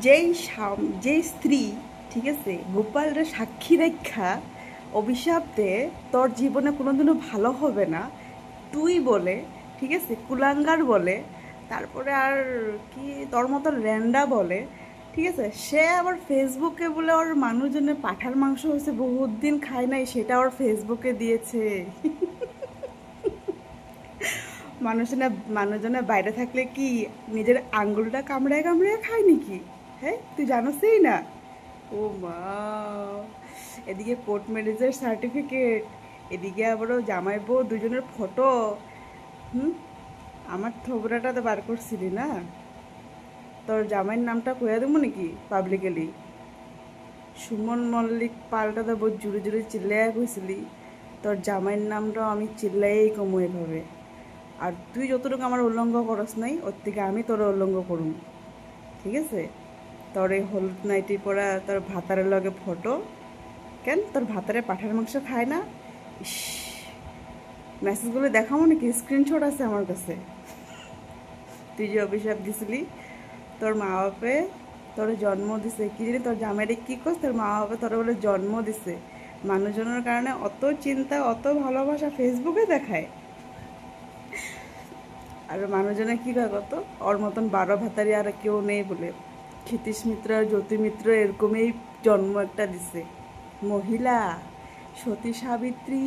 যেই স্ত্রী, ঠিক আছে, গোপালরে সাক্ষী রেখা অভিশাপ দে তোর জীবনে কোনোদিনও ভালো হবে না, তুই বলে, ঠিক আছে, কুলাঙ্গার বলে, তারপরে আর কি তোর মতো র্যান্ডা বলে, ঠিক আছে, সে আবার ফেসবুকে বলে ওর মানুষজনের পাঁঠার মাংস হয়েছে বহুত দিন খায় নাই, সেটা ওর ফেসবুকে দিয়েছে। মানুষজনে মানুষজনের বাইরে থাকলে কি নিজের আঙ্গুলটা কামড়ায় কামড়ায় খায় নাকি? হ্যাঁ, তুই জানোসই না। ও মা, এদিকে কোর্ট ম্যারেজের সার্টিফিকেট, এদিকে আবারও জামাই বউ দুজনের ফটো। হুম, আমার থবরাটা তো বার করছিলি না? তোর জামাইয়ের নামটা কইয়া দেবো নাকি পাবলিকলি? সুমন মল্লিক পাল্টা তো বহুত জুড়ে জুড়ে চিল্লাইয়া কইছিলি, তোর জামাইয়ের নামটাও আমি চিল্লাইয়াই কমু এভাবে। আর তুই যতটুকু আমার উল্লঙ্ঘ করস নাই, ওর থেকে আমি তোর উল্লঙ্ঘ করুম, ঠিক আছে? তোর এই হলুদ নাইটি পরা, তোর ভাতারের লগে ফটো, কেন তোর ভাতারে পাঠার মাংস খায় না? ইস, মেসেজগুলো দেখাবো নাকি? স্ক্রিনশট আছে আমার কাছে। তুই যে অভিশাপ দিছিলি, তোর মা বাপে তোর জন্ম দিছে, কি জানি তোর জামাইরে কি করছ, তোর মা বাপে তোর বলে জন্ম দিছে, মানুষজনের কারণে অত চিন্তা অত ভালোবাসা ফেসবুকে দেখায়। আর মানুষজনে কী কয় কত, ওর মতন 12 ভাতারি আর কেউ নেই বলে, ক্ষিতীশ মিত্র আর জ্যোতি মিত্র এরকমই জন্ম একটা দিছে। মহিলা, সতী সাবিত্রী।